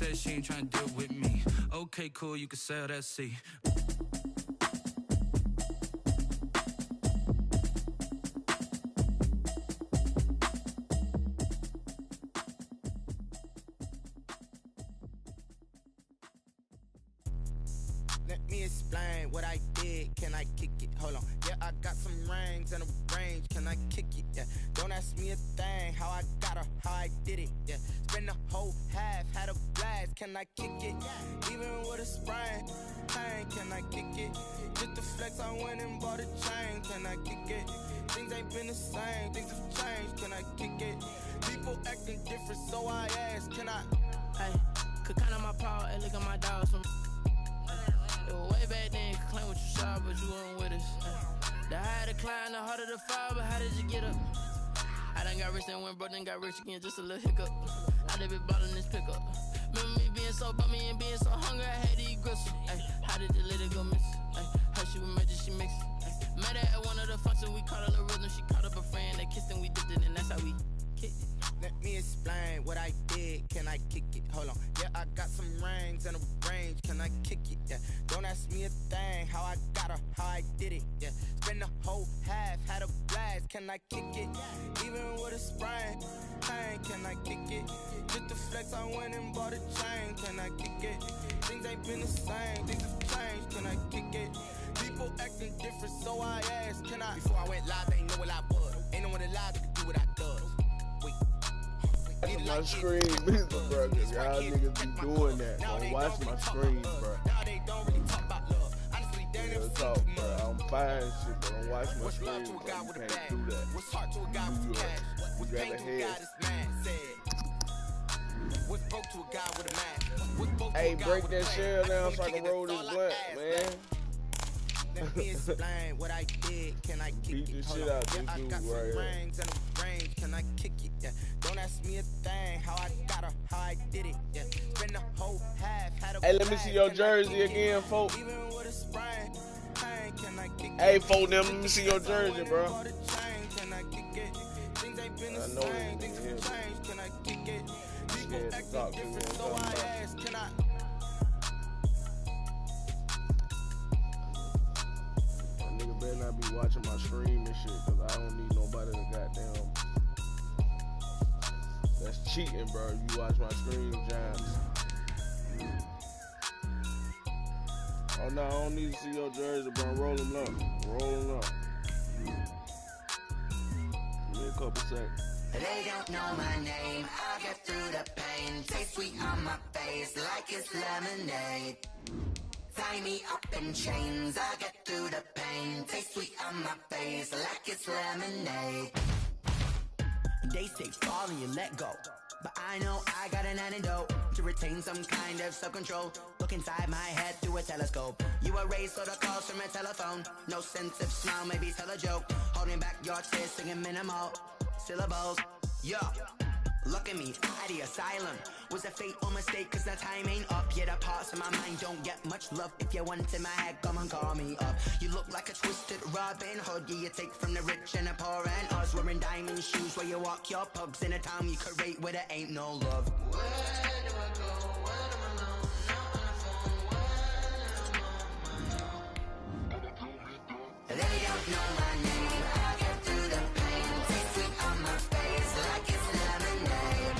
said she ain't tryna deal with me. Okay, cool, you can sail that sea. Let me explain what I did. Can I kick it? Hold on. Yeah, I got some rings and a range. Can I kick it? Yeah. Don't ask me a thing. How I got her, how I did it. Yeah. Spend the whole half, had a blast. Can I kick it? Even with a sprain. Pain, can I kick it? Just the flex, I went and bought a chain. Can I kick it? Things ain't been the same. Things have changed. Can I kick it? People acting different, so I ask. Can I? Hey, could count on my power and look at my dogs from. It was way back then, you could claim what you saw, but you weren't with us. The higher the climb, the harder the fall, but how did you get up? I done got rich and went broke, then got rich again, just a little hiccup. I done been ballin' this pickup. Remember me being so bummy and being so hungry, I had to eat gristle. Ay, how did the lady go miss? Ay, how she was magic, she mixed. Met her at one of the functions, we caught her the rhythm, she caught up a friend, they kissed and we dipped it, and that's how we kicked it. Let me explain what I did. Can I kick it? Hold on. Yeah, I got some rings and a range. Can I kick it? Yeah. Don't ask me a thing. How I got her, how I did it. Yeah. Spend the whole half, had a blast. Can I kick it? Even with a sprain. Pain, can I kick it? Just the flex, I went and bought a chain. Can I kick it? Things ain't been the same. Things have changed. Can I kick it? People acting different, so I asked. Can I? Before I went live, they ain't know what I was. Ain't no one alive that could do what I does. Watch my screen, bro. Y'all niggas be doing that. Don't watch my screen, bro. Real talk, bro. I'm fine shit, but don't watch my screen, bro. You can't do that. You got a head. Hey, break that shell down so I can roll this blunt, man. Let me explain what I did. Can I kick Beat it? the shit out this dude I got some right here. rings and a range. Can I kick it? Yeah. Don't ask me a thing. How I got her, how I did it. Yeah. Spend the whole half, had a Hey, let me see your jersey again, folks. Even with a sprain. Can I kick it? Hey, folks, let me see your jersey, bro. Can I kick it? Things ain't been the I know same. this Things nigga have changed. Can I kick it? People scared to acting talk to me different, and so talk I about. ask. Can I? Nigga better not be watching my stream and shit, cause I don't need nobody to goddamn. That's cheating, bro. You watch my stream, Giants. Oh no, I don't need to see your jersey, bro. Roll them up. Roll them up. Give me a couple seconds. They don't know my name, I'll get through the pain. Taste sweet on my face like it's lemonade. Tie me up in chains, I'll get through the pain. Taste sweet on my face like it's lemonade. They say fall and you let go, but I know I got an antidote to retain some kind of self-control. Look inside my head through a telescope. You erase all the calls from a telephone. No sense of smile, maybe tell a joke. Holding back your tears, singing minimal syllables. Yo, look at me, at the asylum. Was a fate or mistake, cause the time ain't up. Yet the parts of my mind don't get much love. If you want in my head, come and call me up. You look like a twisted Robin Hood. Yeah, you take from the rich and the poor and us. Wearing diamond shoes where you walk your pugs in a town you create where there ain't no love. Where do I go? When I'm alone, not on the phone, when I'm on my own. They don't know my name, I get through the pain. Taste sweet on my face like it's lemonade.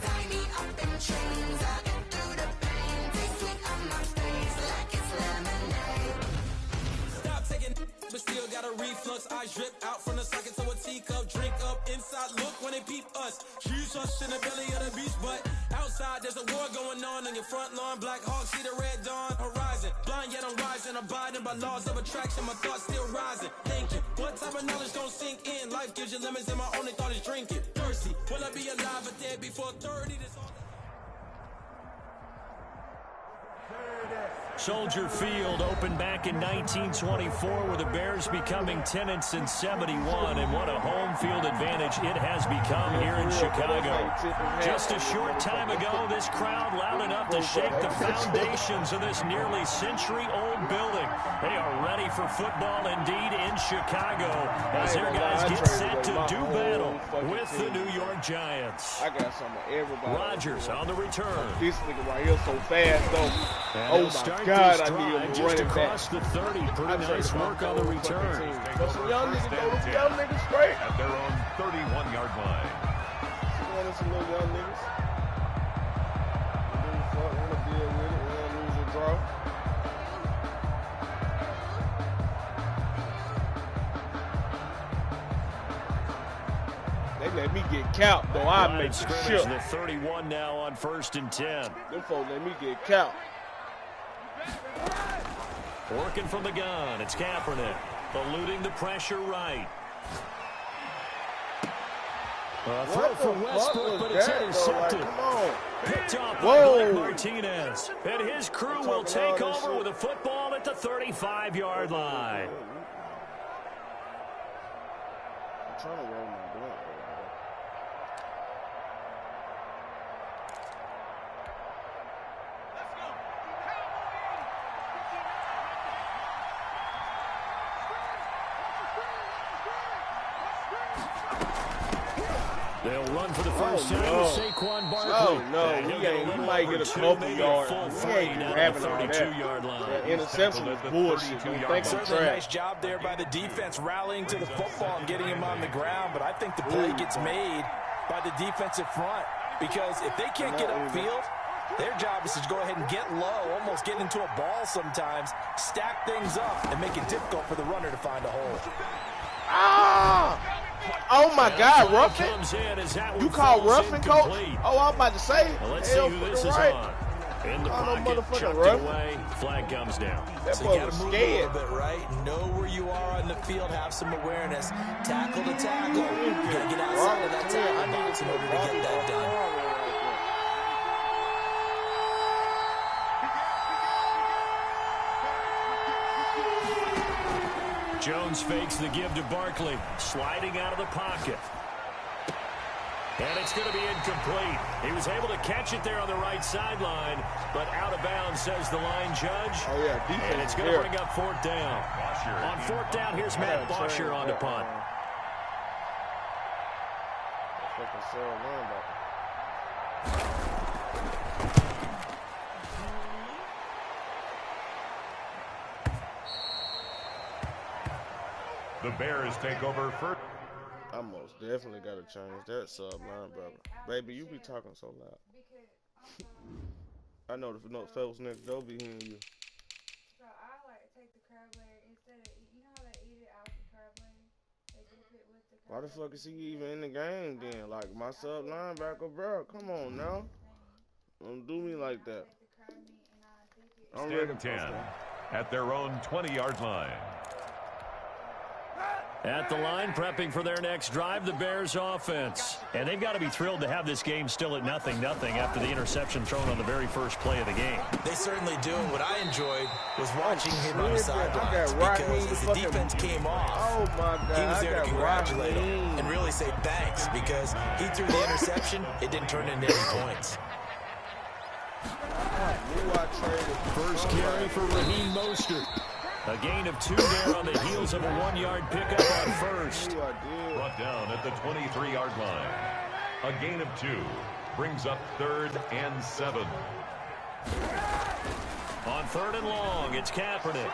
Tie me up in chains, I get through the pain. Taste sweet on my face like it's lemonade. Stop taking, but still got a reflux. I drip out from the socket to a teacup. Drink up inside, look when they peep us. Shoes us in the belly of the beast, but outside there's a war going on your front lawn. Black Hawk, see the red dawn horizon. Blind yet I'm rising, abiding by laws of attraction. My thoughts still rising, thinking what type of knowledge gon' sink in? Life gives you lemons and my only thought is drinking. Thirsty, will I be alive or dead before 30? This all Soldier Field opened back in 1924 with the Bears becoming 10-71, and what a home field advantage it has become here in Chicago. Just a short time ago, this crowd loud enough to shake the foundations of this nearly century-old building. They are ready for football indeed in Chicago as their guys get set to do battle with the New York Giants. I got some of everybody. Rodgers on the return. This nigga right here so fast, though. And oh, my God, I need him just running across back. the 30. Pretty nice work on the return. Some young niggas go to young niggas straight. At their own 31-yard line. Some little young niggas. Want to deal with it. Want to lose or draw. They let me get capped, though. I make sure. The 31 now on 1st and 10. Them folks let me get capped. Working from the gun, it's Kaepernick. Eluding the pressure right. Throw for Westbrook, but it's intercepted. Like, come on. Picked off by Blake Martinez. And his crew will take over with a football at the 35-yard line. I'm trying to roll my blunt. They'll run for the first time with Saquon Barkley. Oh, no. He might get a couple yards. He ain't having all that. That interception is bullshit. Certainly a nice job there by the defense rallying to the football and getting him on the ground, but I think the play gets made by the defensive front because if they can't get upfield, their job is to go ahead and get low, almost get into a ball sometimes, stack things up, and make it difficult for the runner to find a hole. Ah! Oh, my God, roughing? You call roughing, coach? Oh, I'm about to say. Let's see who this is on. In the pocket, chucked away, flag comes down. That So boy you got was to move a scared. little bit, right? Know where you are on the field, have some awareness. Tackle to tackle. You got to get outside of that tackle box in order to get that done. Jones fakes the give to Barkley, sliding out of the pocket. And it's going to be incomplete. He was able to catch it there on the right sideline, but out of bounds, says the line judge. Oh, yeah, defense. And it's going to bring up 4th down. On 4th down, here's Matt Bosher on the punt. The Bears take over first. I most definitely got to change that sub-line, brother. Baby, you be talking so loud. I know the folks next door be hearing you. So I like to take the crab leg instead of, you know how they eat it out the crab leg? They dip it with the crab Why the fuck is he even in the game then? Like, my sub-linebacker, bro. Come on now. Don't do me like that. Stand 10 at their own 20-yard line. At the line, prepping for their next drive, the Bears offense. And they've got to be thrilled to have this game still at 0-0 after the interception thrown on the very first play of the game. They certainly do. And what I enjoyed was watching him on the sidelines because as the defense came off, he was there to congratulate him and really say thanks because he threw the interception. It didn't turn into any points. First carry for Raheem Mostert. A gain of 2 there on the heels of a 1-yard pickup on first. Brought down at the 23-yard line. A gain of 2 brings up 3rd and 7. On 3rd and long, it's Kaepernick.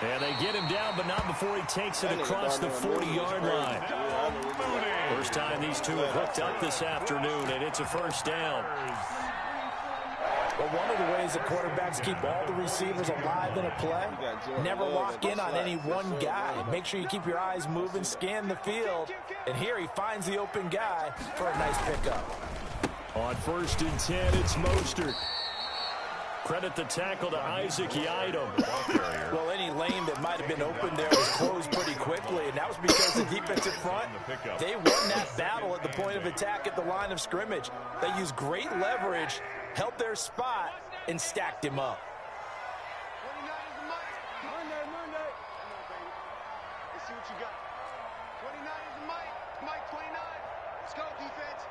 And they get him down, but not before he takes it across the 40-yard line. First time these two have hooked up this afternoon, and it's a first down. But one of the ways that quarterbacks keep all the receivers alive in a play, never lock in on any one guy. Make sure you keep your eyes moving, scan the field. And here he finds the open guy for a nice pickup. On 1st and 10, it's Mostert. Credit the tackle to Isaac Yiadom. Well, any lane that might have been open there was closed pretty quickly, and that was because the defensive front, they won that battle at the point of attack at the line of scrimmage. They used great leverage, held their spot, and stacked him up. Monday. Let's see what you got. 29 is the Mike 29. Let's go, defense.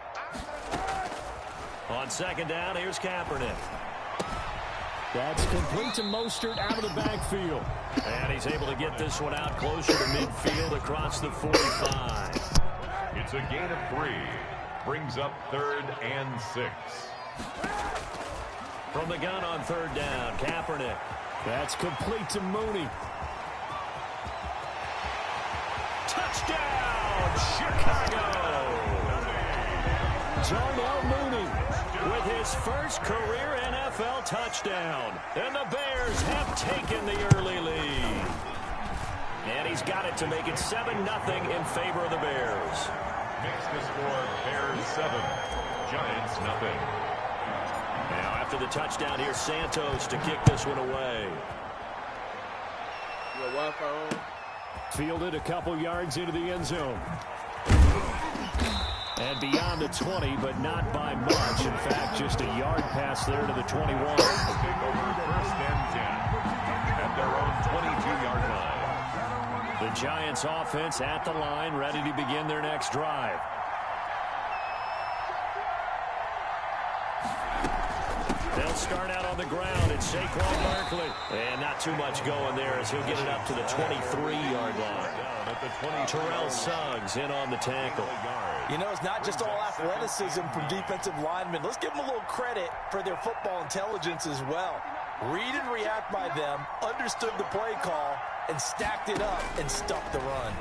On second down, here's Kaepernick. That's complete to Mostert out of the backfield. And he's able to get this one out closer to midfield across the 45. It's a gain of 3. Brings up 3rd and 6. From the gun on third down, Kaepernick. That's complete to Mooney. Touchdown, Chicago! Darnell Mooney with his first career NFL touchdown. And the Bears have taken the early lead. And he's got it to make it 7-0 in favor of the Bears. Makes the score Bears 7, Giants 0. Now after the touchdown, here's Santos to kick this one away. Fielded a couple yards into the end zone. And beyond the 20, but not by much. In fact, just a yard pass there to the 21. Take over 1st and 10 at their own 22-yard line. The Giants offense at the line, ready to begin their next drive. They'll start out on the ground. It's Saquon Barkley. And not too much going there as he'll get it up to the 23-yard line. Terrell Suggs in on the tackle. You know, it's not just all athleticism from defensive linemen. Let's give them a little credit for their football intelligence as well. Read and react by them, understood the play call, and stacked it up and stuffed the run.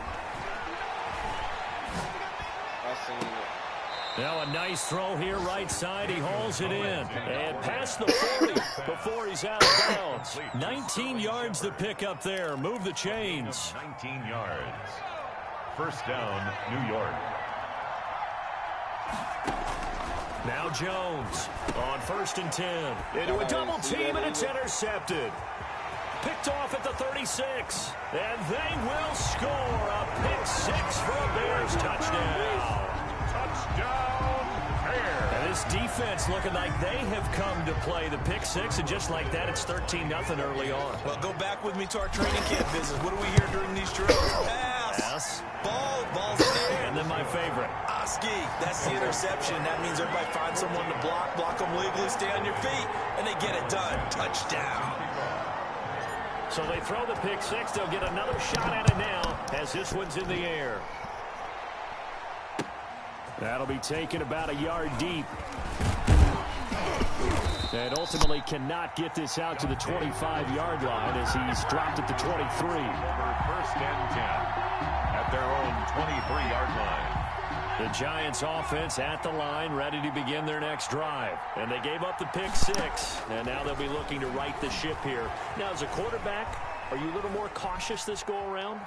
Now a nice throw here right side. He hauls it in. And past the 40 before he's out of bounds. 19 yards to pick up there. Move the chains. 19 yards. First down, New York. Now Jones on 1st and 10. Into a double team, and it's intercepted. Picked off at the 36. And they will score a pick 6 for a Bears touchdown. Touchdown, Bears. And this defense looking like they have come to play the pick 6, and just like that, it's 13-0 early on. Well, go back with me to our training camp visits. What do we hear during these drills? Pass. Ball's in the air. And then my favorite. Oski, that's the interception. That means everybody finds someone to block them legally, stay on your feet, and they get it done. Touchdown. So they throw the pick 6. They'll get another shot at it now as this one's in the air. That'll be taken about a yard deep. And ultimately cannot get this out to the 25-yard line as he's dropped at the 23. Over 1st and 10 at their own 23-yard line. The Giants offense at the line, ready to begin their next drive. And they gave up the pick 6, and now they'll be looking to right the ship here. Now, as a quarterback, are you a little more cautious this go-around?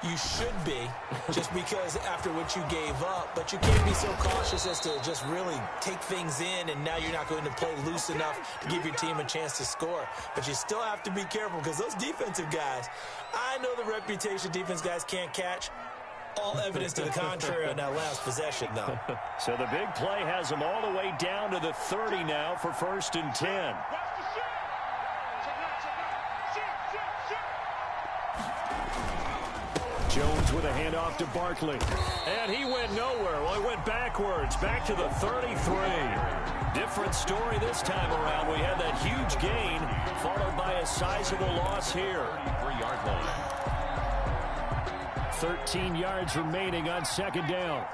You should be, just because after what you gave up. But you can't be so cautious as to just really take things in, and now you're not going to play loose enough to give your team a chance to score. But you still have to be careful because those defensive guys, I know the reputation defense guys can't catch. All evidence to the contrary on that last possession, though. So the big play has them all the way down to the 30 now for 1st and 10. Jones with a handoff to Barkley. And he went nowhere. Well, he went backwards, back to the 33. Different story this time around. We had that huge gain, followed by a sizable loss here. 3-yard line. 13 yards remaining on second down.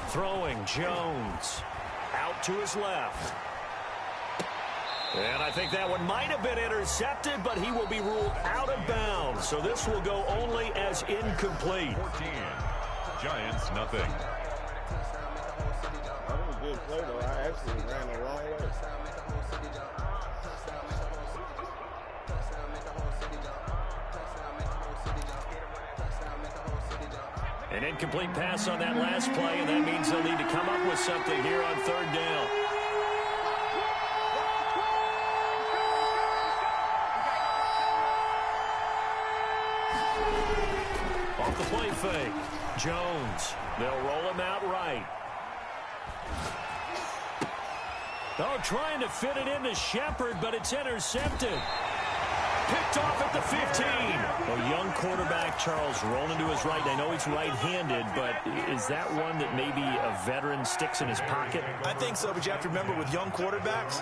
Throwing Jones out to his left. And I think that one might have been intercepted, but he will be ruled out of bounds. So this will go only as incomplete. 14. Giants 0. That was a good play, though. I actually ran the wrong way. An incomplete pass on that last play, and that means they'll need to come up with something here on third down. Off the play fake. Jones. They'll roll him out right. Oh, trying to fit it into Shepard, but it's intercepted. Picked off at the 15. A young quarterback, Charles, rolling to his right. I know he's right-handed, but is that one that maybe a veteran sticks in his pocket? I think so, but you have to remember with young quarterbacks,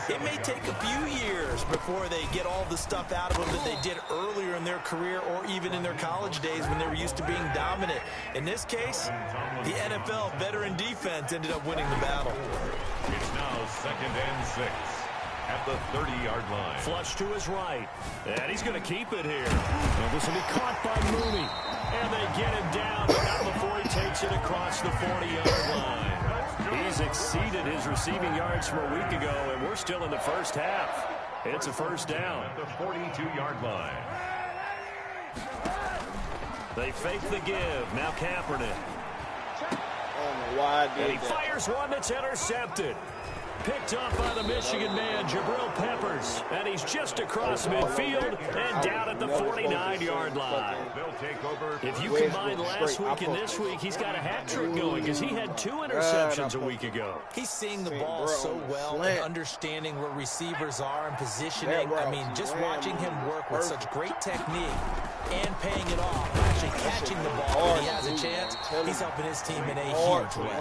it may take a few years before they get all the stuff out of them that they did earlier in their career or even in their college days when they were used to being dominant. In this case, the NFL veteran defense ended up winning the battle. It's now 2nd and 6. At the 30-yard line. Flush to his right. And he's going to keep it here. And this will be caught by Mooney. And they get him down, but not before he takes it across the 40-yard line. He's exceeded his receiving yards from a week ago, and we're still in the first half. It's a first down. At the 42-yard line. They fake the give. Now Kaepernick. I don't know why I did and he fires one that's intercepted. Picked up by the Michigan man, Jabril Peppers. And he's just across midfield and down at the 49-yard line. If you combine last week and this week, he's got a hat trick going because he had 2 interceptions a week ago. He's seeing the ball so well and understanding where receivers are and positioning. I mean, just watching him work with such great technique and paying it off, actually catching the ball when he has a chance, he's helping his team in a huge way.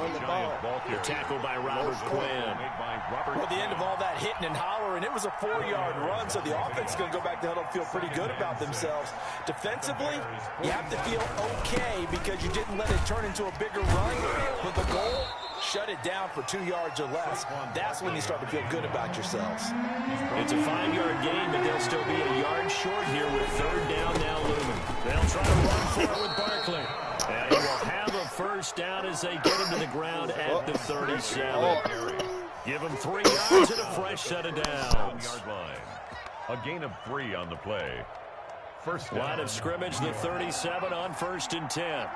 The tackle by Robert Quinn. Well, at the end of all that hitting and hollering, it was a 4-yard run, so the offense is going to go back to huddle and feel pretty good about themselves. Defensively, you have to feel okay because you didn't let it turn into a bigger run, but the goal, shut it down for 2 yards or less. That's when you start to feel good about yourselves. It's a 5-yard gain, but they'll still be a yard short here with 3rd down now looming. They'll try to run for it with Barkley. And he will have a first down as they get him to the ground at the 37. Give him 3 yards and a fresh set of downs. A gain of 3 on the play. First down. Line of scrimmage, the 37 on 1st and 10.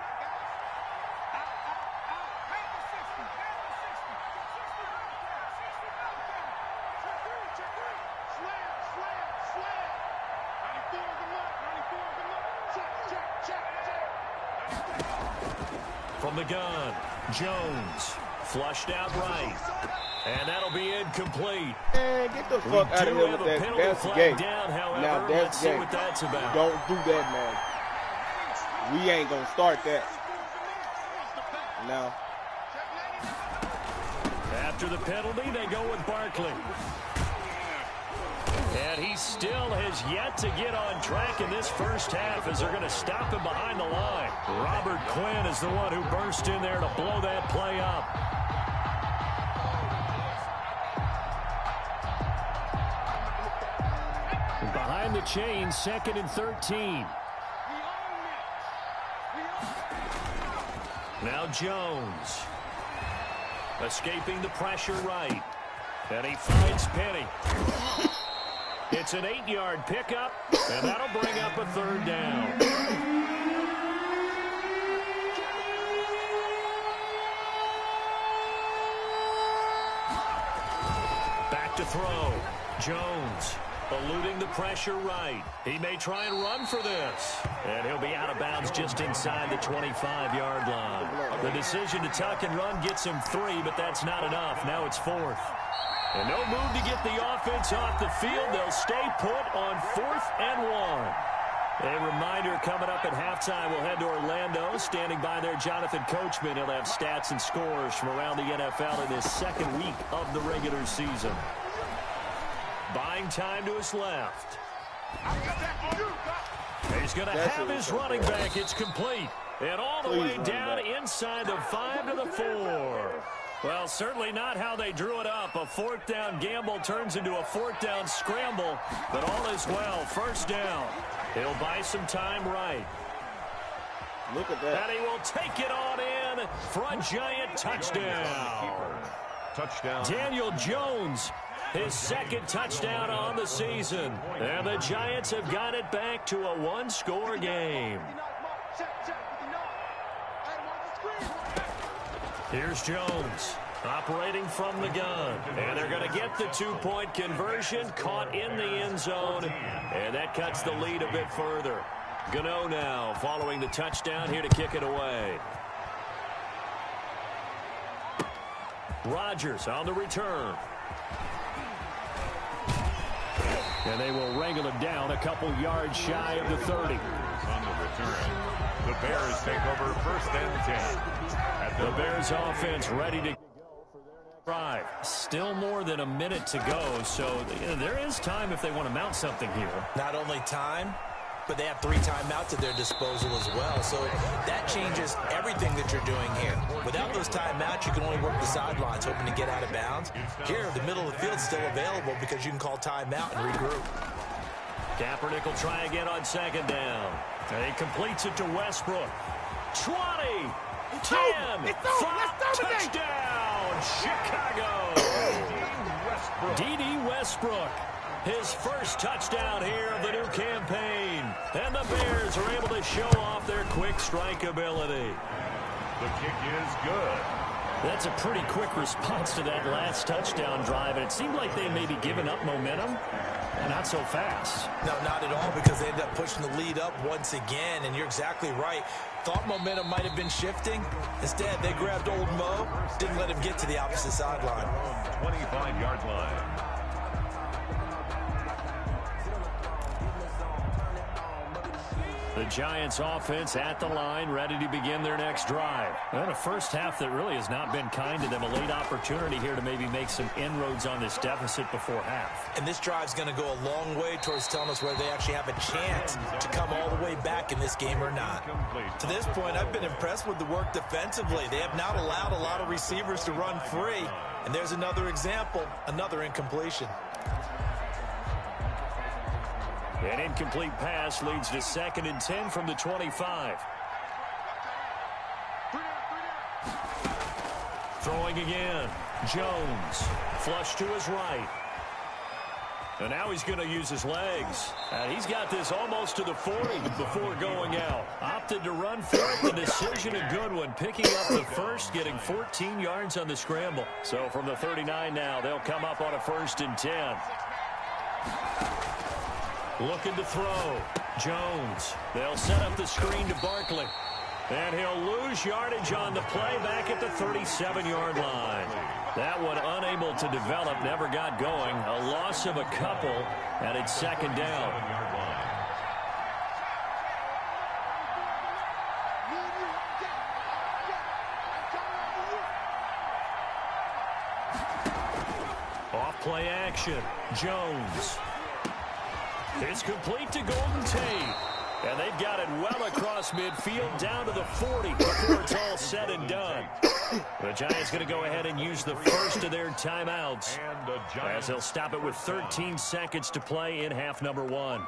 From the gun, Jones. Flushed out right. And that'll be incomplete. Man, get the fuck out of here with that. That's the game. Now that's the game. What that's about. Don't do that, man. We ain't gonna start that. No. After the penalty, they go with Barkley. And he still has yet to get on track in this first half as they're going to stop him behind the line. Robert Quinn is the one who burst in there to blow that play up. Behind the chain, 2nd and 13. Now Jones. Escaping the pressure right. And he finds Penny. It's an 8-yard pickup, and that'll bring up a 3rd down. Back to throw. Jones eluding the pressure right. He may try and run for this. And he'll be out of bounds just inside the 25-yard line. The decision to tuck and run gets him 3, but that's not enough. Now it's 4th. And no move to get the offense off the field. They'll stay put on 4th and 1. A reminder coming up at halftime, we'll head to Orlando. Standing by there, Jonathan Coachman. He'll have stats and scores from around the NFL in this 2nd week of the regular season. Buying time to his left. He's going to have his running back. It's complete. And all the way down inside the 5 to the 4. Well, certainly not how they drew it up. A 4th down gamble turns into a 4th down scramble, but all is well. First down. He'll buy some time right. Look at that. And he will take it on in for a giant touchdown. Touchdown. Daniel Jones, his 2nd touchdown on the season. And the Giants have got it back to a 1-score game. Here's Jones, operating from the gun. And they're going to get the 2-point conversion, caught in the end zone. And that cuts the lead a bit further. Gano now following the touchdown here to kick it away. Rodgers on the return. And they will wrangle him down a couple yards shy of the 30. On the return, the Bears take over 1st and 10. The Bears offense ready to go for their next drive. Still more than a minute to go, so there is time if they want to mount something here. Not only time, but they have 3 timeouts at their disposal as well. So that changes everything that you're doing here. Without those timeouts, you can only work the sidelines, hoping to get out of bounds. Here, the middle of the field is still available because you can call timeout and regroup. Kaepernick will try again on 2nd down. He completes it to Westbrook. 20, 10, 5, touchdown, Chicago. D.D. Westbrook. His first touchdown here of the new campaign. And the Bears are able to show off their quick strike ability. The kick is good. That's a pretty quick response to that last touchdown drive. And it seemed like they may be giving up momentum. Not so fast. No, not at all, because they ended up pushing the lead up once again. And you're exactly right. Thought momentum might have been shifting. Instead, they grabbed old Mo. Didn't let him get to the opposite sideline. 25-yard line. The Giants offense at the line, ready to begin their next drive. And a first half that really has not been kind to them. A late opportunity here to maybe make some inroads on this deficit before half. And this drive's going to go a long way towards telling us whether they actually have a chance to come all the way back in this game or not. To this point, I've been impressed with the work defensively. They have not allowed a lot of receivers to run free. And there's another example, another incompletion. An incomplete pass leads to 2nd and 10 from the 25. Throwing again. Jones. Flush to his right. And now he's going to use his legs. And he's got this almost to the 40 before going out. Opted to run for it. The decision a good one. Picking up the first, getting 14 yards on the scramble. So from the 39 now, they'll come up on a 1st and 10. Looking to throw. Jones. They'll set up the screen to Barkley. And he'll lose yardage on the play back at the 37-yard line. That one unable to develop, never got going. A loss of a couple, and it's 2nd down. Off play action. Jones. It's complete to Golden Tate. And they've got it well across midfield down to the 40 before it's all said and done. The Giants going to go ahead and use the first of their timeouts as they'll stop it with 13 seconds to play in half number 1.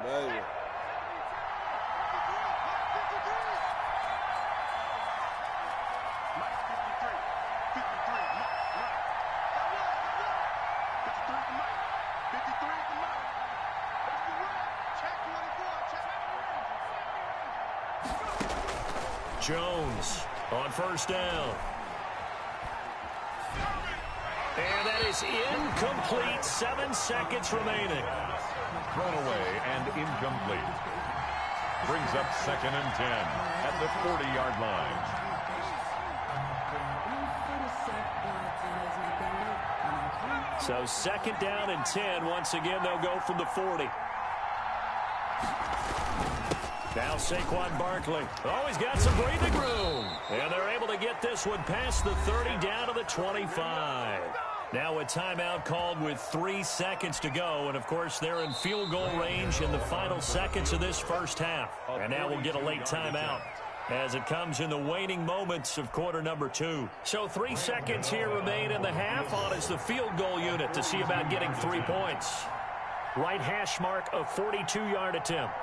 Baby. Jones on 1st down. And that is incomplete. 7 seconds remaining. Thrown away and incomplete. Brings up 2nd and 10 at the 40-yard line. So 2nd down and 10. Once again, they'll go from the 40. Now Saquon Barkley. Oh, he's got some breathing room. And they're able to get this one past the 30 down to the 25. Now a timeout called with 3 seconds to go. And, of course, they're in field goal range in the final seconds of this first half. And now we'll get a late timeout as it comes in the waning moments of quarter number 2. So 3 seconds here remain in the half. On is the field goal unit to see about getting 3 points. Right hash mark, a 42-yard attempt.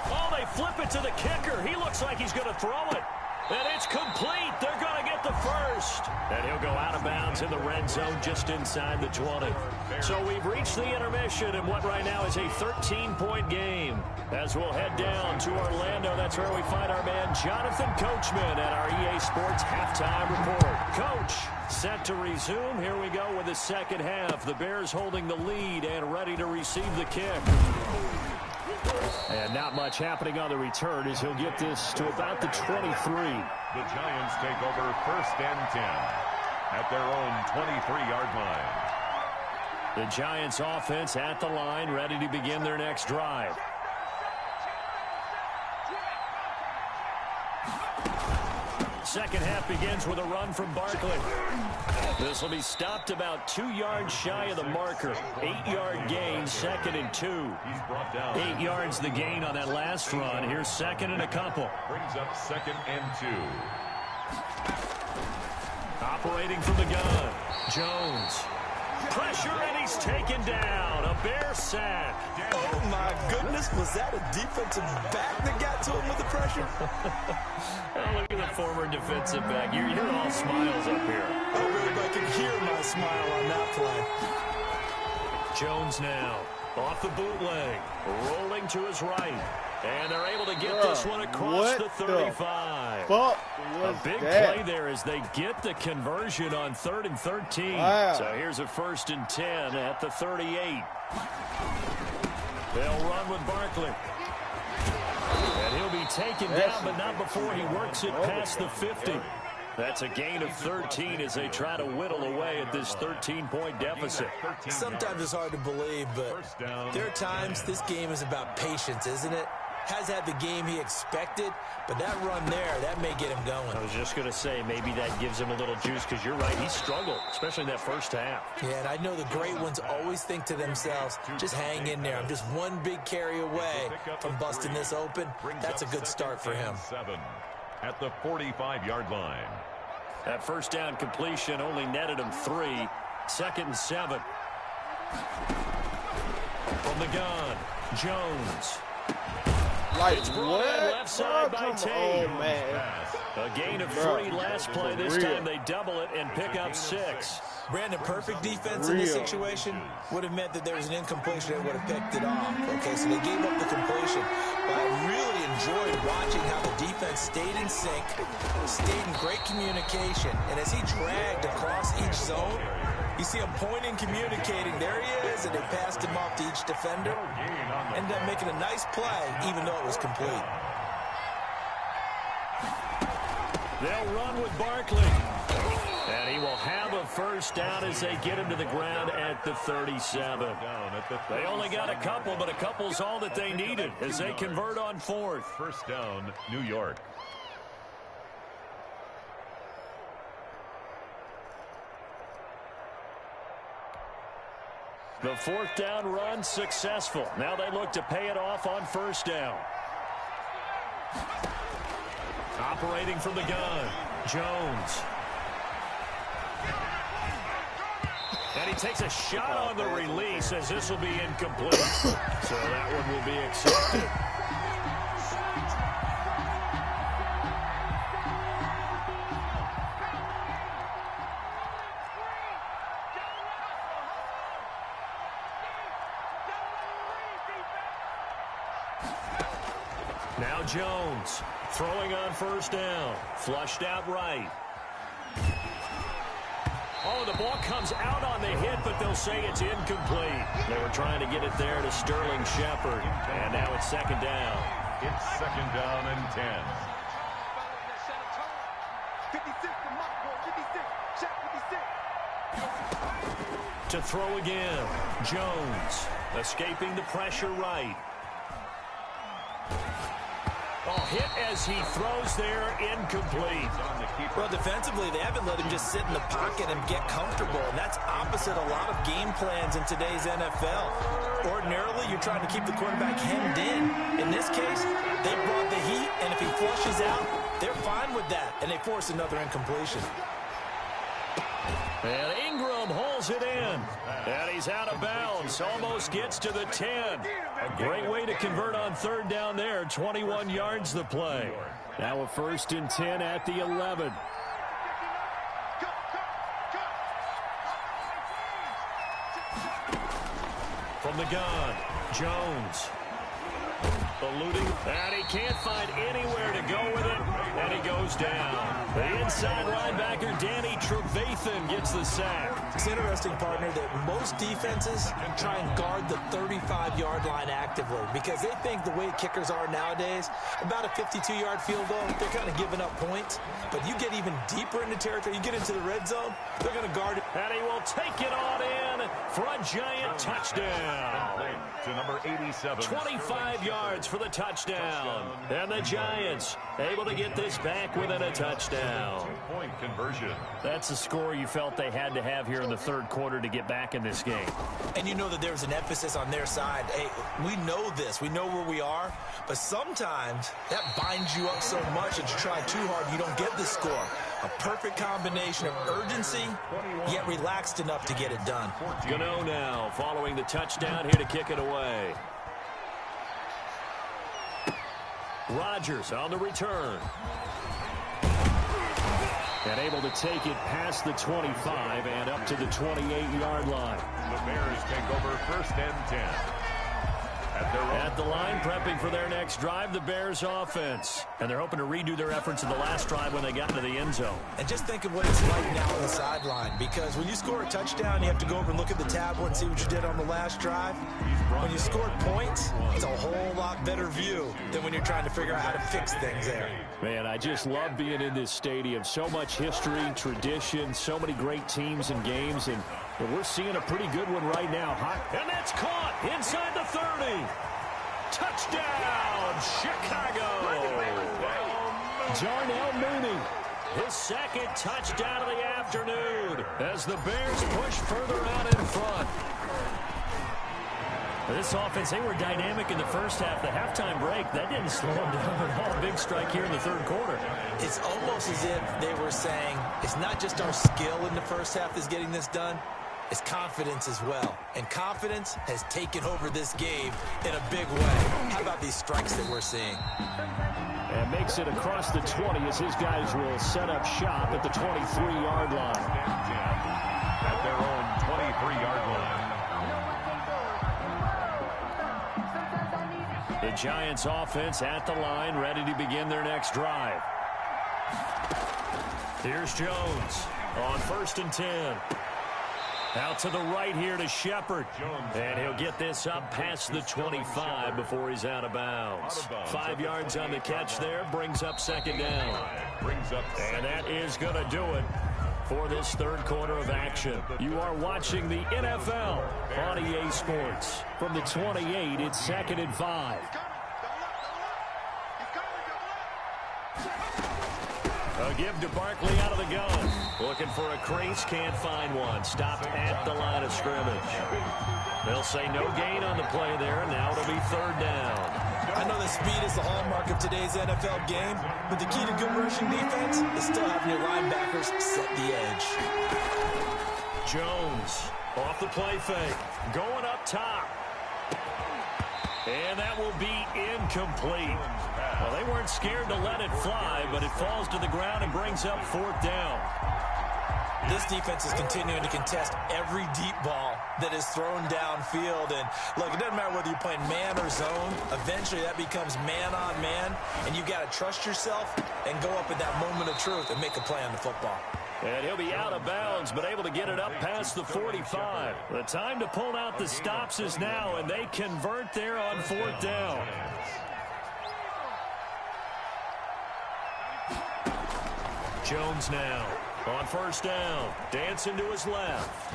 Oh, they flip it to the kicker. He looks like he's going to throw it. And it's complete. They're going to get the first. And he'll go out of bounds in the red zone just inside the 20. So we've reached the intermission in what right now is a 13-point game. As we'll head down to Orlando, that's where we find our man Jonathan Coachman at our EA Sports Halftime Report. Coach, set to resume. Here we go with the second half. The Bears holding the lead and ready to receive the kick. And not much happening on the return as he'll get this to about the 23. The Giants take over 1st and 10 at their own 23-yard line. The Giants offense at the line, ready to begin their next drive. Second half begins with a run from Barkley. This will be stopped about 2 yards shy of the marker. 8-yard gain, 2nd and 2. He's brought down. 8 yards the gain on that last run. Here's 2nd and a couple. Brings up 2nd and 2. Operating from the gun, Jones. Pressure, and he's taken down. A Bear sack. Oh, my goodness. Was that a defensive back that got to him with the pressure? Oh, look at the former defensive back. You're all smiles up here. I really I can hear my smile on that play. Jones now off the bootleg, rolling to his right. And they're able to get this one across the 35. A big play there as they get the conversion on 3rd and 13. Wow. So here's a 1st and 10 at the 38. They'll run with Barkley. And he'll be taken down, but not before he works it past the 50. That's a gain of 13 as they try to whittle away at this 13-point deficit. Sometimes it's hard to believe, but there are times this game is about patience, isn't it? Has had the game he expected, but that run there, that may get him going. I was just going to say, maybe that gives him a little juice, because you're right, he struggled, especially in that first half. Yeah, and I know the great ones always think to themselves, just hang in there. I'm just one big carry away from busting this open. That's a good start for him. 7 at the 45-yard line. That first down completion only netted him 3. 2nd and 7. From the gun, Jones. Like it's what? Left side by Tate. Oh, man. A gain of 3 last play. This time they double it and pick up 6. Brandon, perfect defense in this situation would have meant that there was an incompletion that would have picked it off. Okay, so they gave up the completion. But I really enjoyed watching how the defense stayed in sync, stayed in great communication. And as he dragged across each zone, you see him pointing, communicating. There he is, and they passed him off to each defender. Ended up making a nice play, even though it was complete. They'll run with Barkley. And he will have a first down as they get him to the ground at the 37. They only got a couple, but a couple's all that they needed as they convert on 4th. First down, New York. The 4th down run successful. Now they look to pay it off on 1st down. Operating from the gun, Jones. And he takes a shot on the release as this will be incomplete. So that one will be accepted. Now Jones throwing on 1st down. Flushed out right. Oh, the ball comes out on the hit, but they'll say it's incomplete. They were trying to get it there to Sterling Shepard. And now it's 2nd down. It's 2nd down and 10. 56. To throw again, Jones escaping the pressure right. Oh, hit as he throws there, incomplete. Well, defensively, they haven't let him just sit in the pocket and get comfortable, and that's opposite a lot of game plans in today's NFL. Ordinarily, you're trying to keep the quarterback hemmed in. In this case, they brought the heat, and if he flushes out, they're fine with that, and they force another incompletion. And Ingram holds it in. And he's out of bounds. Almost gets to the 10. A great way to convert on third down there. 21 yards the play. Now a 1st and 10 at the 11. From the gun, Jones. Eluding, and he can't find anywhere to go with it, and he goes down. The inside linebacker, Danny Trevathan, gets the sack. It's interesting, partner, that most defenses try and guard the 35-yard line actively because they think the way kickers are nowadays, about a 52-yard field goal, they're kind of giving up points. But you get even deeper into territory, you get into the red zone, they're going to guard it. And he will take it on in for a giant touchdown. To number 87. 25 yards for the touchdown. And the Giants able to get this back within a touchdown. 2-point conversion. That's the score you felt they had to have here in the third quarter to get back in this game. And you know that there's an emphasis on their side. Hey, we know this. We know where we are. But sometimes that binds you up so much that you try too hard, you don't get the score. A perfect combination of urgency, yet relaxed enough to get it done. Gano now following the touchdown here to kick it away. Rodgers on the return. And able to take it past the 25 and up to the 28-yard line. The Bears take over 1st and 10. At the line, prepping for their next drive, the Bears offense. And they're hoping to redo their efforts in the last drive when they got into the end zone. And just think of what it's like now on the sideline, because when you score a touchdown, you have to go over and look at the tablet and see what you did on the last drive. When you scored points, it's a whole lot better view than when you're trying to figure out how to fix things there. Man, I just love being in this stadium. So much history, tradition, so many great teams and games, and we're seeing a pretty good one right now. And that's caught inside the 30. Touchdown, Chicago. Darnell Mooney, his second touchdown of the afternoon as the Bears push further out in front. This offense, they were dynamic in the first half. The halftime break, that didn't slow them down at all. Big strike here in the third quarter. It's almost as if they were saying, it's not just our skill in the first half that's getting this done. It's confidence as well. And confidence has taken over this game in a big way. How about these strikes that we're seeing? And makes it across the 20 as his guys will set up shop at the 23-yard line. At their own 23-yard line. The Giants offense at the line, ready to begin their next drive. Here's Jones on 1st and 10. Out to the right here to Shepard. And he'll get this up past the 25 before he's out of bounds. 5 yards on the catch there, brings up 2nd down. And that is going to do it for this third quarter of action. You are watching the NFL on EA Sports. From the 28, it's 2nd and 5. A give to Barkley out of the gun. Looking for a crease, can't find one. Stopped at the line of scrimmage. They'll say no gain on the play there, and now it'll be 3rd down. I know that speed is the hallmark of today's NFL game, but the key to good rushing defense is still having your linebackers set the edge. Jones off the play fake, going up top. And that will be incomplete. Well, they weren't scared to let it fly, but it falls to the ground and brings up 4th down. This defense is continuing to contest every deep ball that is thrown downfield. And, look, it doesn't matter whether you're playing man or zone. Eventually, that becomes man-on-man, and you've got to trust yourself and go up at that moment of truth and make a play on the football. And he'll be out of bounds, but able to get it up past the 45. The time to pull out the stops is now, and they convert there on 4th down. Jones now on 1st down. Dancing to his left.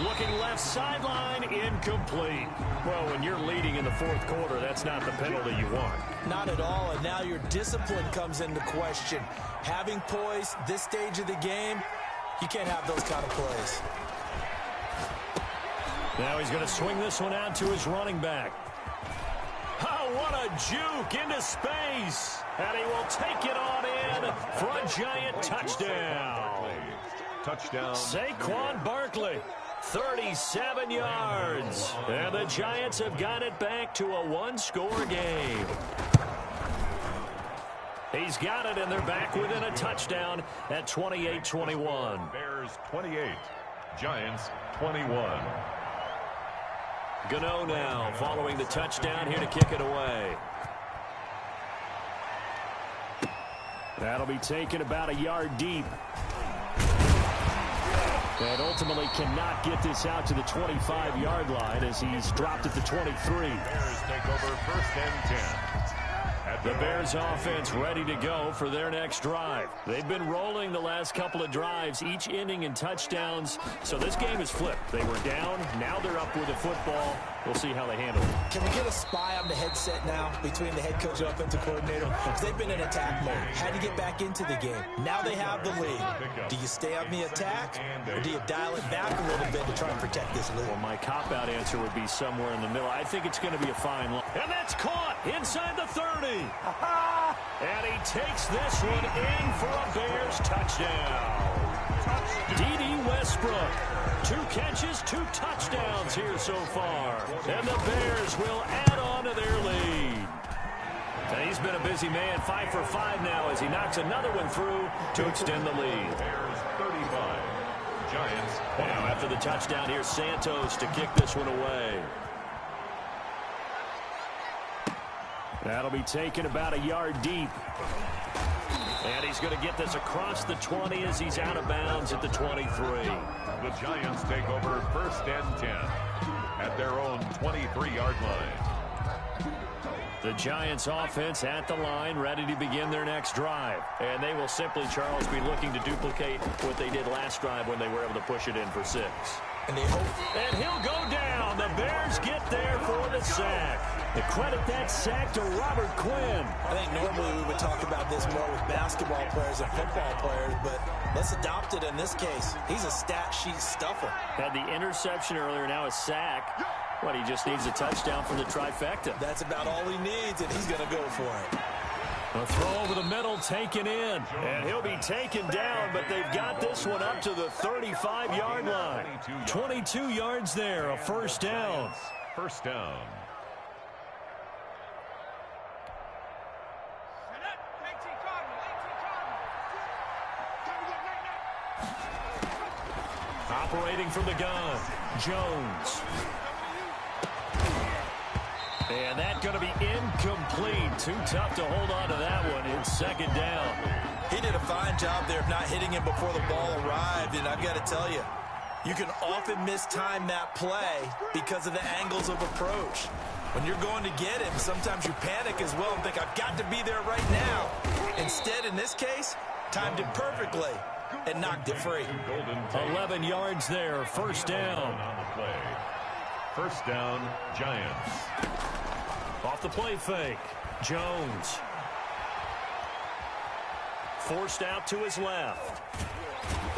Looking left sideline, incomplete. Well, when you're leading in the 4th quarter, that's not the penalty you want. Not at all, and now your discipline comes into question. Having poise this stage of the game, you can't have those kind of plays. Now he's going to swing this one out to his running back. Oh, what a juke into space. And he will take it on in for a giant touchdown. Touchdown. Saquon Barkley, 37 yards. And the Giants have got it back to a one-score game. He's got it, and they're back within a touchdown at 28-21. Bears 28, Giants 21. Gano now following the touchdown here to kick it away. That'll be taken about a yard deep. And ultimately cannot get this out to the 25-yard line as he's dropped at the 23. Bears take over 1st and 10. The Bears offense ready to go for their next drive. They've been rolling the last couple of drives, each ending in touchdowns. So this game is flipped. They were down. Now they're up with the football. We'll see how they handle it. Can we get a spy on the headset now between the head coach and offensive coordinator? Because they've been in attack mode. Had to get back into the game. Now they have the lead. Do you stay on the attack, or do you dial it back a little bit to try and protect this lead? Well, my cop-out answer would be somewhere in the middle. I think it's going to be a fine line. And that's caught inside the 30. And he takes this one in for a Bears touchdown. D.D. Westbrook, 2 catches, 2 touchdowns here so far. And the Bears will add on to their lead. And he's been a busy man, 5 for 5 now as he knocks another one through to extend the lead. Bears 35, Giants 20. Now after the touchdown, here's Santos to kick this one away. That'll be taken about a yard deep. And he's going to get this across the 20 as he's out of bounds at the 23. The Giants take over 1st and 10 at their own 23-yard line. The Giants offense at the line, ready to begin their next drive. And they will simply, Charles, be looking to duplicate what they did last drive when they were able to push it in for 6. And they hope. And he'll go down. The Bears get there for the sack. They credit that sack to Robert Quinn. I think normally we would talk about this more with basketball players and football players, but let's adopt it in this case. He's a stat sheet stuffer. Had the interception earlier, now a sack. What, he just needs a touchdown for the trifecta. That's about all he needs, and he's going to go for it. A throw over the middle taken in. And he'll be taken down, but they've got this one up to the 35-yard line. 22 yards there, a first down. First down. Operating from the gun, Jones. And that's going to be incomplete. Too tough to hold on to that one. It's 2nd down. He did a fine job there of not hitting him before the ball arrived, and I've got to tell you, you can often mistime that play because of the angles of approach. When you're going to get him, sometimes you panic as well and think, I've got to be there right now. Instead, in this case, timed it perfectly and knocked it free. 11 yards there, first down. On the play. First down, Giants. Off the play fake, Jones. Forced out to his left.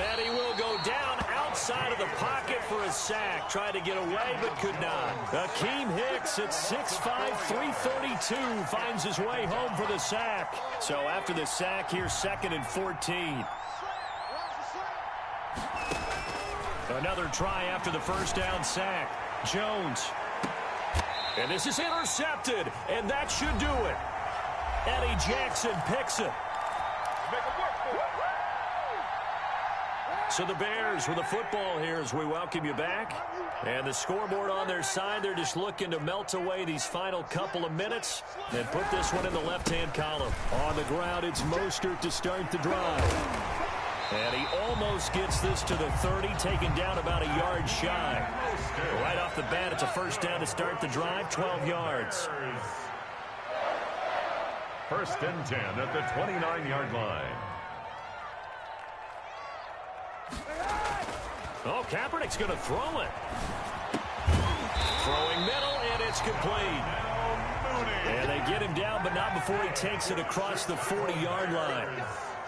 And he will go down outside of the pocket for a sack. Tried to get away, but could not. Akeem Hicks at 6'5", 332 finds his way home for the sack. So after the sack, here's 2nd and 14. Another try after the first down sack. Jones. And this is intercepted, and that should do it. Eddie Jackson picks it. So the Bears with the football here as we welcome you back. And the scoreboard on their side, they're just looking to melt away these final couple of minutes and put this one in the left-hand column. On the ground, it's Mostert to start the drive. And he almost gets this to the 30, taken down about a yard shy. Right off the bat, it's a first down to start the drive, 12 yards. First and 10 at the 29-yard line. Oh, Kaepernick's going to throw it. Throwing middle, and it's complete. And they get him down, but not before he takes it across the 40-yard line.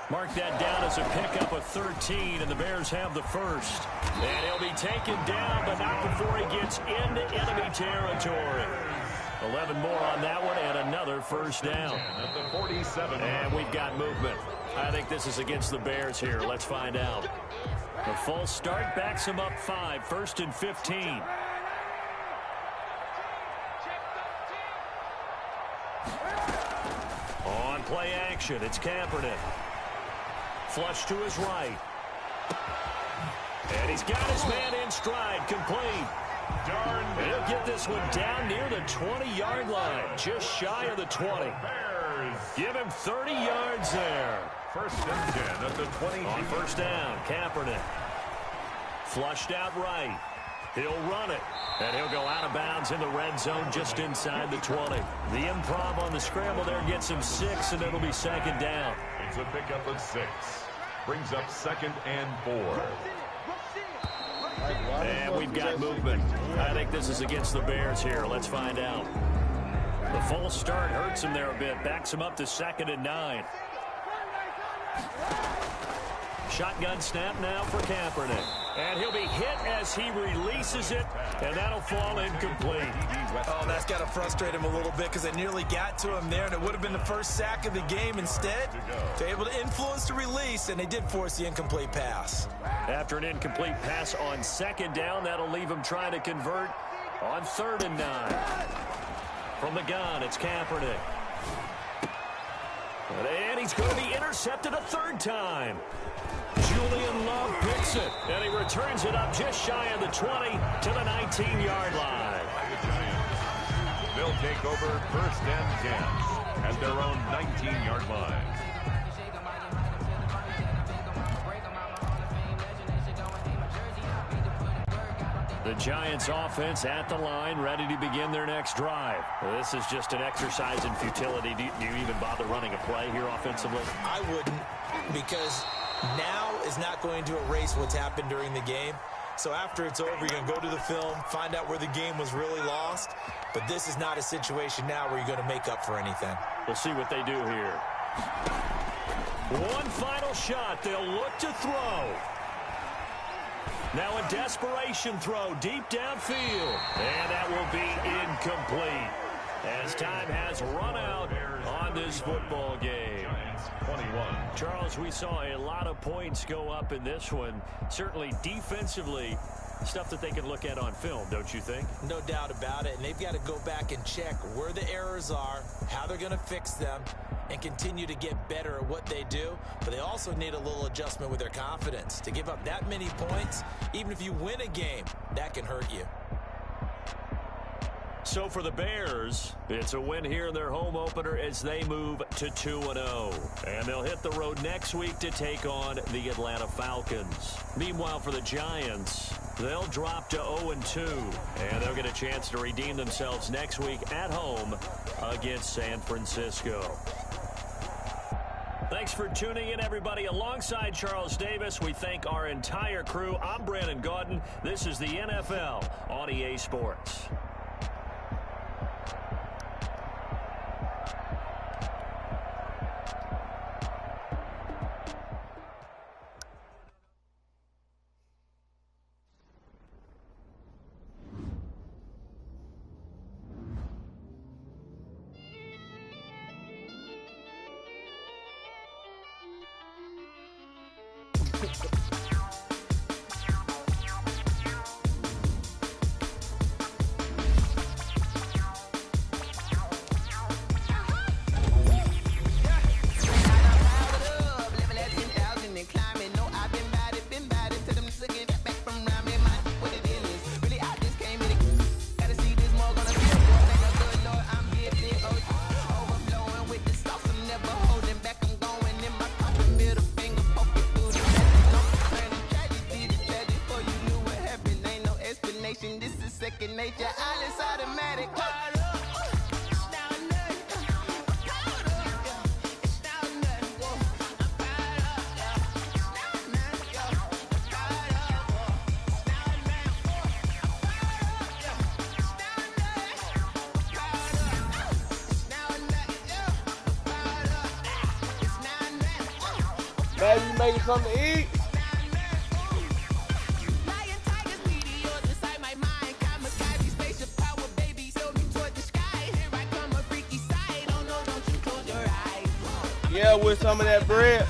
Mark that down as a pickup of 13, and the Bears have the first. And he'll be taken down, but not before he gets into enemy territory. 11 more on that one, and another first down. At the 47. And we've got movement. I think this is against the Bears here. Let's find out. The full start backs him up 5, 1st and 15. On play action, it's Kaepernick. Flush to his right. And he's got his man in stride, complete. And he'll get this one down near the 20-yard line, just shy of the 20. Give him 30 yards there. 1st and 10 at the 20. On 1st down, Kaepernick. Flushed out right. He'll run it. And he'll go out of bounds in the red zone just inside the 20. The improv on the scramble there gets him 6, and it'll be 2nd down. It's a pickup of 6. Brings up 2nd and 4. And we've got movement. I think this is against the Bears here. Let's find out. The full start hurts him there a bit. Backs him up to 2nd and 9. Shotgun snap now for Kaepernick. And he'll be hit as he releases it, and that'll fall incomplete. Oh, that's got to frustrate him a little bit because it nearly got to him there, and it would have been the first sack of the game. Instead, they're able to influence the release, and they did force the incomplete pass. After an incomplete pass on 2nd down, that'll leave him trying to convert on 3rd and 9. From the gun, it's Kaepernick. And he's going to be intercepted a 3rd time. Julian Love picks it, and he returns it up just shy of the 20 to the 19-yard line. They'll take over 1st and 10 at their own 19-yard line. The Giants offense at the line, ready to begin their next drive. This is just an exercise in futility. Do you even bother running a play here offensively? I wouldn't, because now is not going to erase what's happened during the game. So after it's over, you're going to go to the film, find out where the game was really lost. But this is not a situation now where you're going to make up for anything. We'll see what they do here. One final shot. They'll look to throw. Now a desperation throw deep downfield. And that will be incomplete as time has run out on this football game. 21. Charles, we saw a lot of points go up in this one. Certainly defensively, stuff that they can look at on film, don't you think? No doubt about it. And they've got to go back and check where the errors are, how they're going to fix them, and continue to get better at what they do. But they also need a little adjustment with their confidence. To give up that many points, even if you win a game, that can hurt you. So for the Bears, it's a win here in their home opener as they move to 2-0. And they'll hit the road next week to take on the Atlanta Falcons. Meanwhile, for the Giants, they'll drop to 0-2. And they'll get a chance to redeem themselves next week at home against San Francisco. Thanks for tuning in, everybody. Alongside Charles Davis, we thank our entire crew. I'm Brandon Gaudin. This is the NFL on EA Sports. Maybe you making something to eat? Yeah, with some of that bread.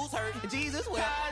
souls hurt. Jesus wept.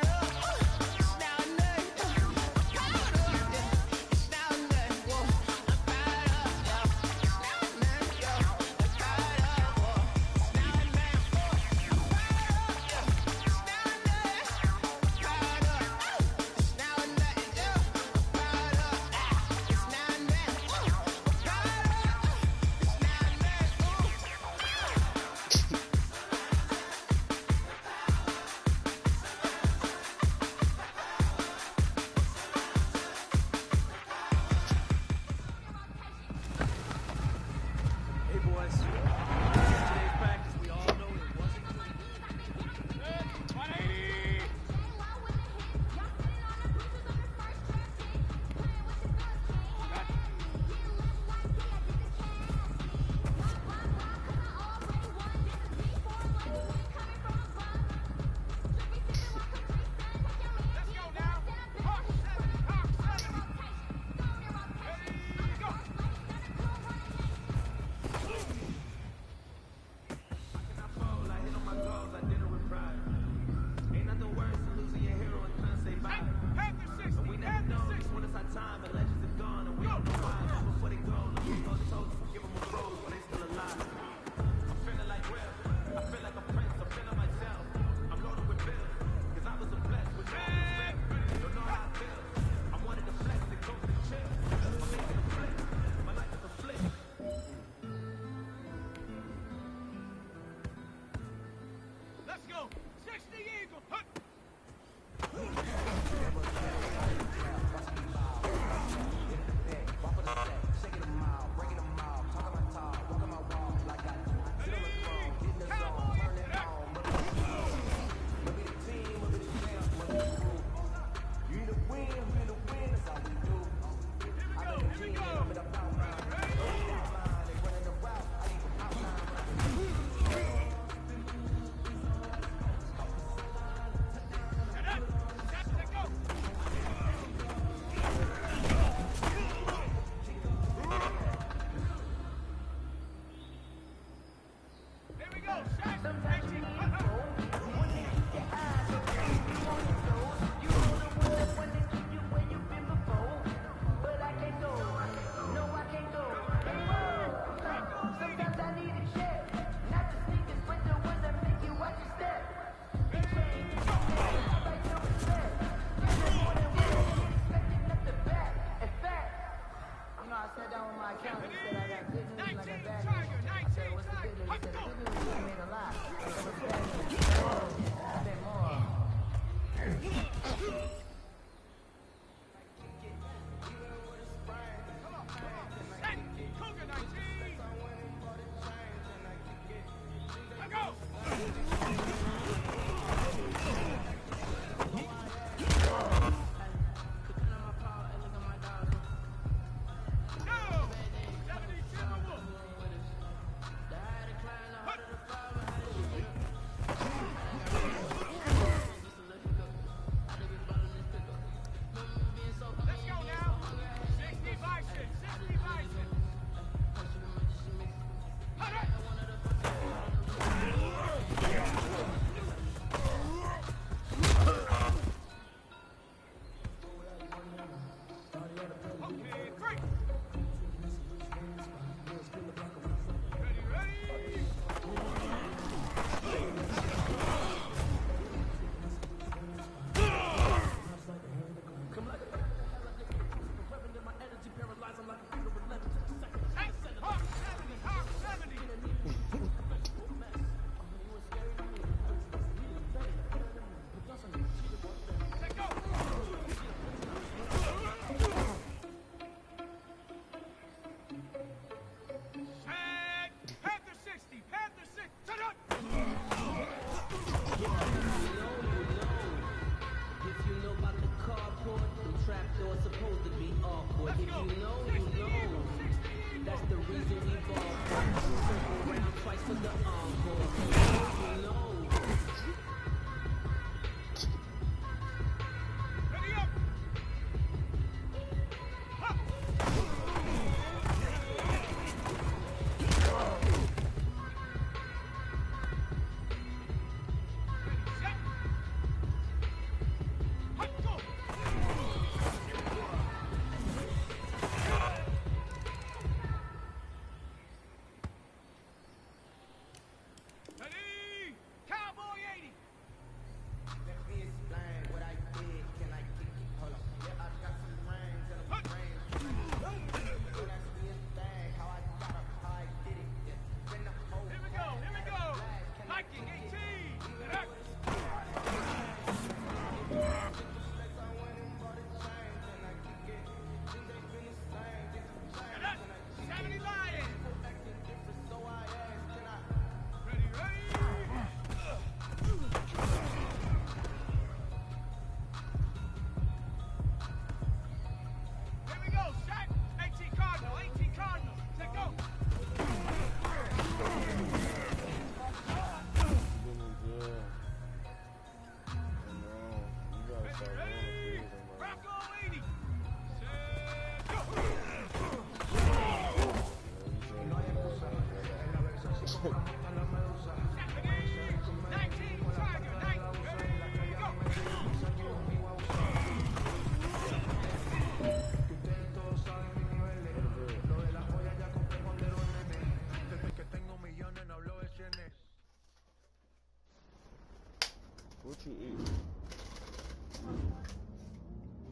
What you eat?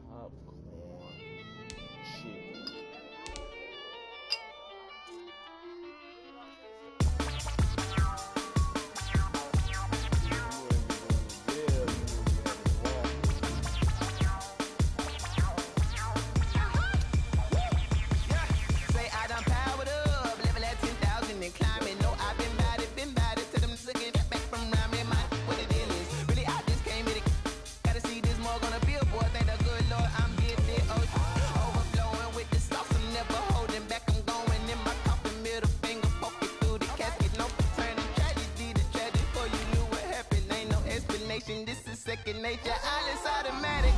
Popcorn, chicken. Say I done powered up, level at 10,000 and climbing. No, I've been bad it to them looking back from around me. My what the deal is? Really, I just came here to gotta see this more on a billboard. Thank the good Lord, I'm getting it. Overflowing with the sauce, I'm never holding back. I'm going in my coffin, middle finger poking through the casket. No turning tragedy to tragic. Before you knew what happened, ain't no explanation. This is second nature. All is automatic.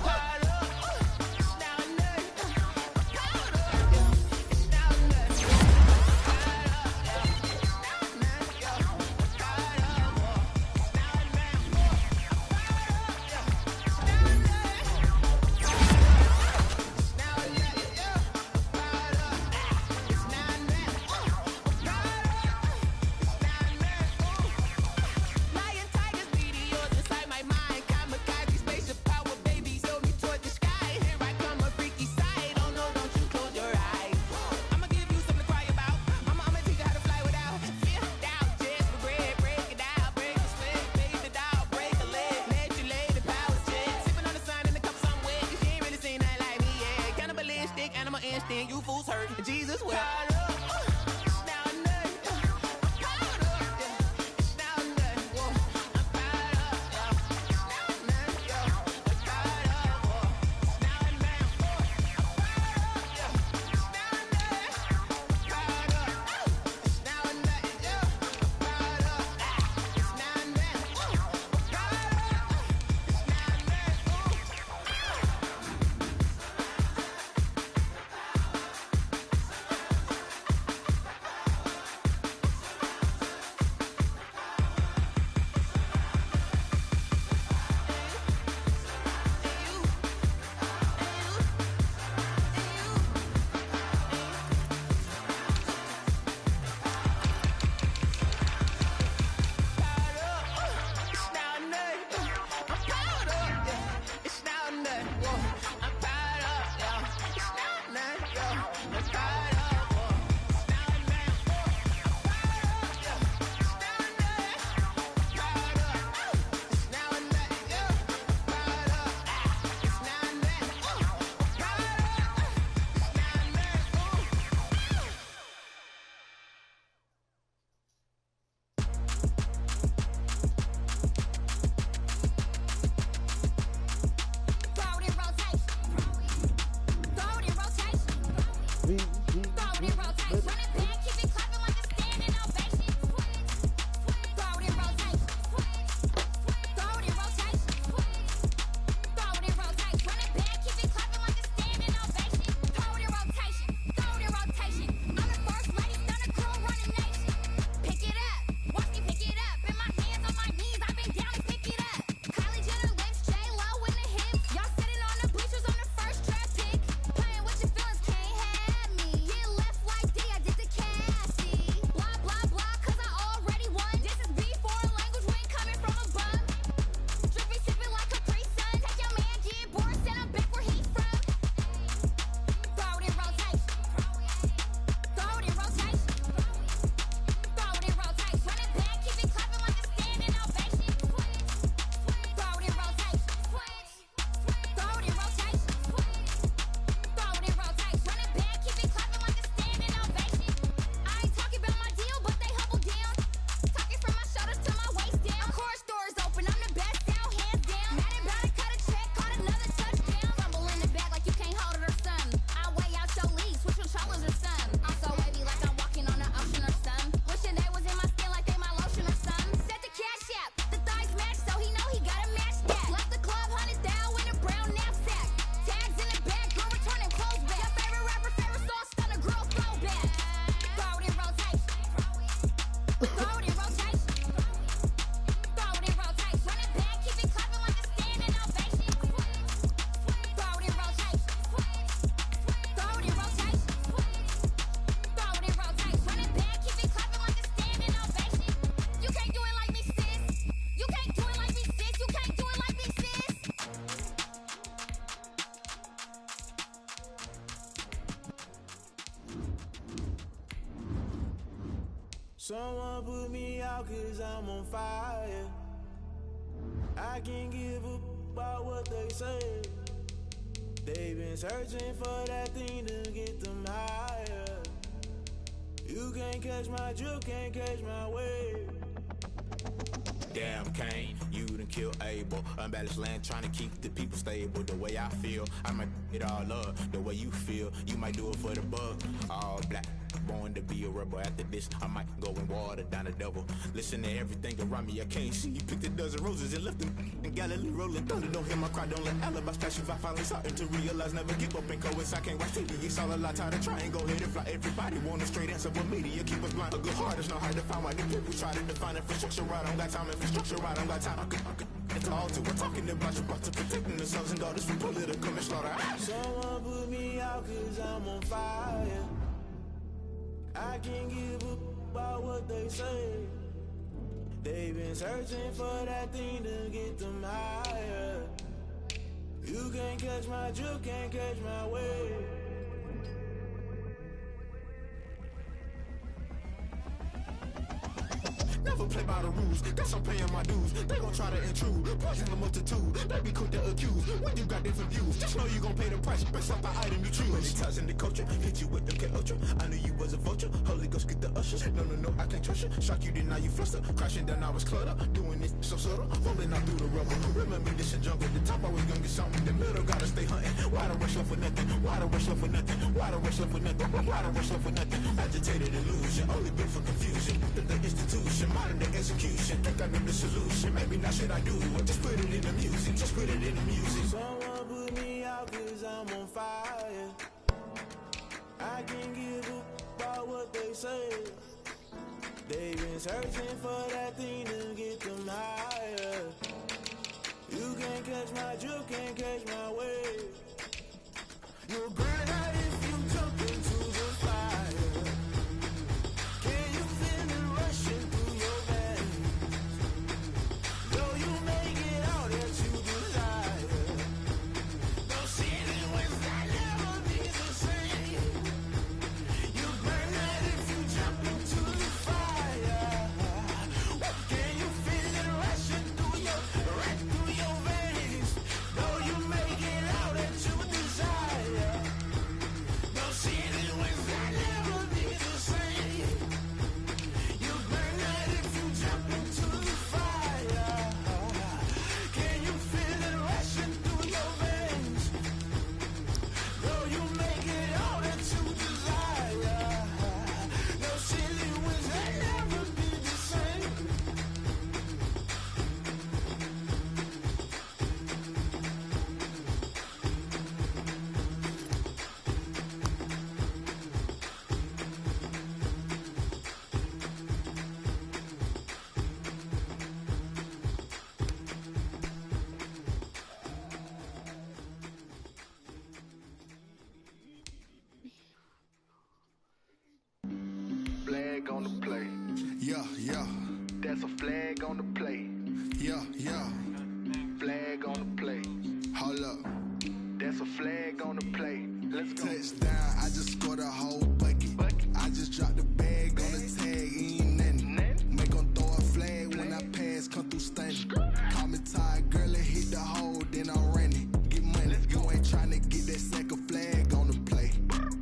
Lion, tigers, meteors inside my mind. Kamikaze, spaceship power, baby. Show me toward Someone put me out 'cause I'm on fire. I can't give up about what they say. They've been searching for that thing to get them higher. You can't catch my drift, can't catch my wave. Damn, Kane, you done killed Abel. Unbalanced land, trying to keep the people stable. The way I feel, I might it all up. The way you feel, you might do it for the buck. All black, born to be a rebel. After this, I might go and water down the devil. Listen to everything around me, I can't see. Picked a dozen roses and left them in Galilee rolling thunder. Don't hear my cry, don't let alibis flash. If I finally starting to realize, never give up and coincide. I can't watch TV, it's all a lot. Tired of trying, go ahead and fly. Everybody want a straight answer, but media keep us blind. A good heart is not hard to find. Why the people try to define infrastructure right? I don't got time, infrastructure right, I don't got time. I could it's all to we're talking about you, about to protecting the sons and daughters from political and slaughter. Someone put me out 'cause I'm on fire. I can't give up about what they say. They've been searching for that thing to get them higher. You can't catch my drift, can't catch my wave. Never play by the rules, that's I'm paying my dues. They gon' try to intrude, poison the multitude. They be quick to accuse, when you got different views. Just know you gon' pay the price, based off the item you choose. Many times in the culture, hit you with the K-Ultra. I knew you was a vulture, Holy Ghost get the ushers. No, I can't trust you. Shock you, then now you fluster. Crashing down, I was cluttered. Doing this so subtle, rolling out through the rubble. Remember this in jungle, the top I was gonna get something. The middle gotta stay hunting. Why the rush left for nothing? Why the rush left for nothing? Why the rush left for nothing? Why the rush left for nothing? Agitated illusion, only built for confusion. The institution, modern day execution. Think I know the solution. Maybe not shit I do. Just put it in the music. Just put it in the music. Someone put me out 'cause I'm on fire. I can't give up about what they say. They've been searching for that thing to get them higher. You can't catch my drift, can't catch my wave. You'll burn out if you jump into the fire. Can you feel it rushing through your veins? Though you make it all that you desire. No ceiling wins, I never be the same. You burn out if you jump into the fire. Can you feel it rushing through your veins? Though you make it all that you desire. No ceiling wins, I never be the same. You burn out if you jump into the fire. Can you feel it rushing through your veins? Though you make it all that you desire. No ceiling wins, I never be the same. Flag on the play. Yeah. That's a flag on the play. Yeah. Flag on the play. Hold up. That's a flag on the play. Let's go. Touchdown, I just scored a whole bucket. I just dropped the bag on the tag, ain't nothing. Make 'em throw a flag when I pass, come through stunning. Call me tired, girl, and hit the hole, then I'm running. Get money, you ain't tryna get that second flag on the play.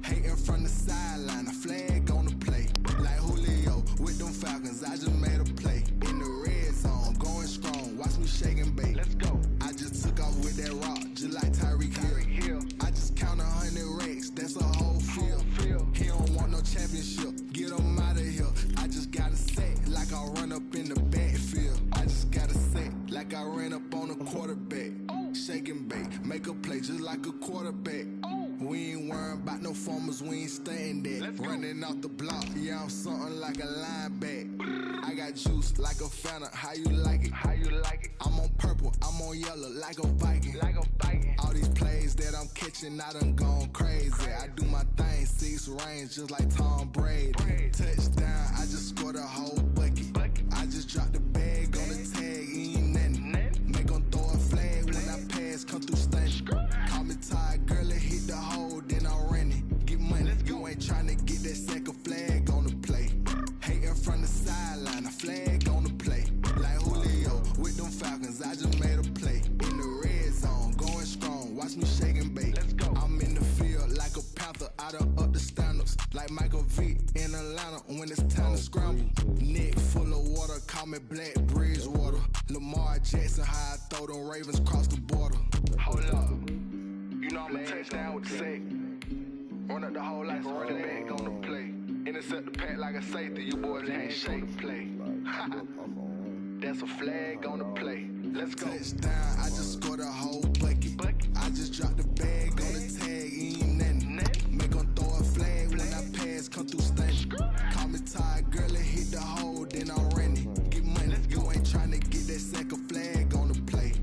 Hating from the sideline, a flag on the play. Like Julio with them Falcons, I just made a play. In the red zone, going strong, watch me shake and bake. Let's go. I just took off with that rock, just like Tyreek Hill. I just count 100 racks, that's a whole field. He don't want no championship, get him out of here. I just gotta set like I run up in the backfield. I just gotta set like I ran up on a quarterback. Shake and bake, make a play just like a quarterback. We ain't worrying about no formers, we ain't staying there. Running off the block, yeah, I'm something like a linebacker. I got juice like a Fanta, how you like it? How you like it? I'm on purple, I'm on yellow like a Viking. All these plays that I'm catching, I done gone crazy. I do my thing, 6 range just like Tom Brady. Touchdown, I just scored a whole bucket. I just dropped the bag on the tag, ain't nothing. Make 'em throw a flag when I pass, come through stunning. Call me tired, girl, and hit the hole, then I'm running. Get money, you ain't tryna get that second flag on the play. Hating from the Vic in Atlanta when it's time to scramble. Neck full of water, call me Black Bridgewater. Lamar Jackson, how I throw them Ravens across the border. Hold up, you know I'm a touchdown with the sack. Run up the whole life, running back on the play. Intercept the pack like a safety, you boys ain't shake the play. That's a flag on the play. Let's go. Touchdown, I just scored a whole bucket. I just dropped the bag on the tag, ain't nothing. Make them throw a flag when I pass, come through stunning. Call me tired, girl, it hit the hole, then I'm running. Get money, you ain't trying to get that second flag on the play.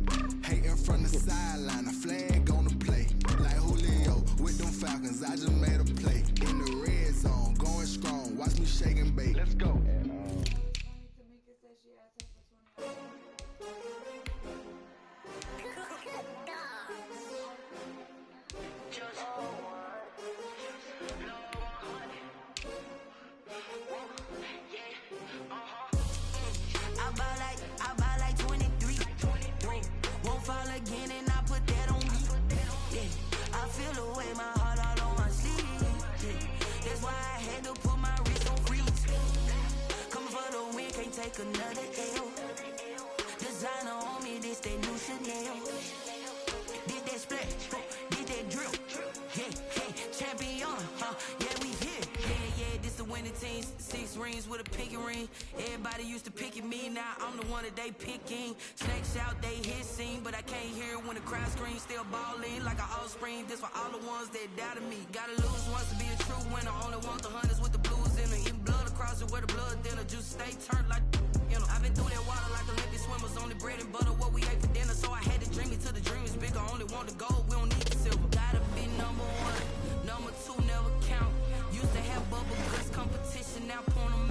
Hating from the sideline, a flag on the play. Like Julio with them Falcons, I just made a play. In the red zone, going strong, watch me shake and bake. Let's go. I buy like 23. Won't fall again and I put that on me. Yeah, I feel the way my heart all on my sleeve. Yeah, that's why I had to put my wrist on freeze. Coming for the win, can't take another L. Designer on me, this that new Chanel. Did that splash, did that drill. Yeah, champion, yeah, we here. Yeah, this the winning team. 6 rings with a pinky ring. Everybody used to picking me, now I'm the one that they picking. Snakes out, they hit scene, but I can't hear it when the crowd screams. Still balling like an offspring. This for all the ones that doubted me. Gotta lose once to be a true winner. Only want the hunters with the blues in it. Eating blood across it where the blood dinner. Juice stay turned like, you know. I've been through that water like Olympic swimmers. Only bread and butter, what we ate for dinner. So I had to dream it till the dream is bigger. Only want the gold, we don't need the silver. Gotta be number 1, number 2 never count. Used to have bubble guts competition, now pouring them